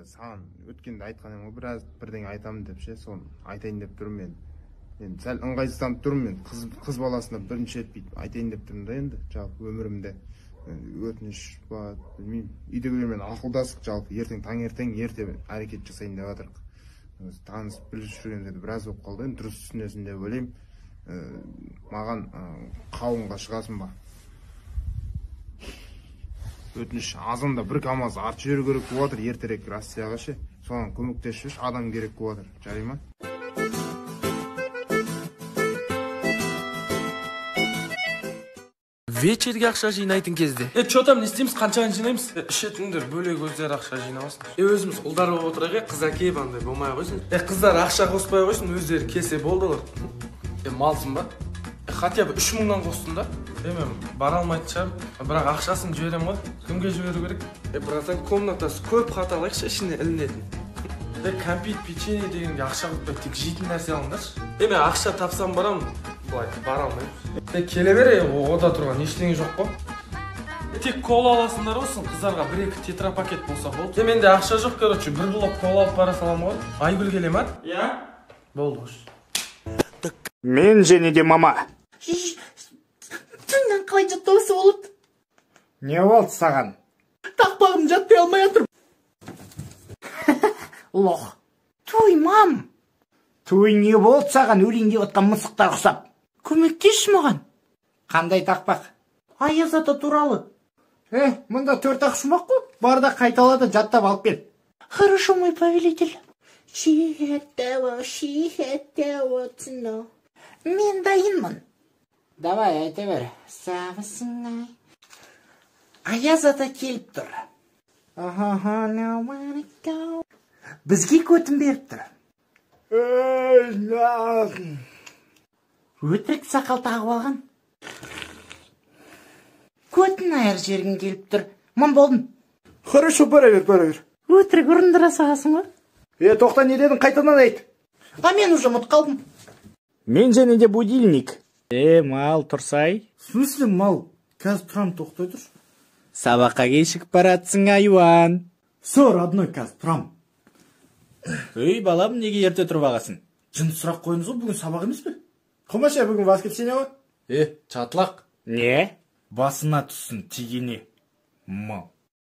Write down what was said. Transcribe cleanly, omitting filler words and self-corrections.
саған өткенде айтқан едім ғой, біраз бірдеңе айтамын деп ше, соны айтайын деп тұрмын мен. Енді сәл ыңғайсызданып тұрмын мен, қыз баласына бірінші рет бүйтіп айтайын деп тұрмын да, енді жалпы өмірімде өтініш бар, білмеймін. Үйдегілермен ақылдасық, жалпы ертең таңертең ерте әрекет жасайын деп жатырмық. Танысып білісіп жүргенде біраз болып қалды, енді дұрыс түсінесің деп ойлаймын. Маған қауынға шығасың ба? Өтініш азанда бір КамАЗ артып жіберу керек болып жатыр, ертерек Россияға ше. Соған көмектесіп жүрші, адам керек болып жатыр. Жарай ма? Вечерге ақша жинайтын кезде. Чё там не істейміз, қаншаны жинаймыз? Ішетіңдер бөлек өздері ақша жинамасын. Өзіміз ұлдар болып отырайық, қыз әкей бандай болмай қойсын. Қыздар ақша қоспай қойсын, өздері келсе болдылар. Малсың ба? Хотя бы 3000-нан қостың да? Мен бара алмайтын шығармын, бірақ ақшасын жіберем ғой. Кімге жіберу керек? Братан, комнатасы көп хат алайықшы, ішіне ілінетін. Кәмпит, печенье дегенге ақша құтпай, тек жейтін нәрсе алыңдаршы. Мен ақша тапсам барам, былай бара алмаймын. Келе бере, ода тұрған ештеңе жоқ қой. Тек кола аласыңдар болсын, қыздарға 1-2 тетрапакет болса болды. Менде ақша жоқ, короче, бір блок кола алып бара салам ғой. Айгүл келе ма? Иә. Болды ғой. Мен және де мама. Түннен қалай жаттаусы болып? Не болды саған? Тақпағым жатпай алмай атыр. Лох. Туй, мам. Туй не болды саған, өлеңде отқан мысықтар құсап? Көмектесші маған. Қандай тақпақ? Аяз ата туралы. Мұнда 4-ақ шумақ қой. Барда қайталады, жаттап алып кел. Хорошо, мой повелитель. She had to know. Мен дайынмын. Давай, айта бер. Савысың ай. Аяз ата келіп тұр. Бізге көтін беріп тұр. Өтірік сақал тағып алған. Көтін айыр жерген келіп тұр. Мұн болдым. Хорошо, бара бер. Өтірік ұрындыра сағасың ғой. Тоқта не дедің, қайтадан айт. Мен уже ұмыт қалдым. Мен және де будильник. Мал, тұрсай. В смысле мал? Қазір тұрам, тоқтай тұр. Сабаққа кешігіп баратсың, айуан. Все, родной, қазір тұрам. Балам, неге ерте тұрып ағасың? Жын сұрақ қойыңыз ғой, бүгін сабақ емес пе? Қомаша, бүгін воскресенье ғой? Чатлақ. Не? Басына түссін, тигене. Мал.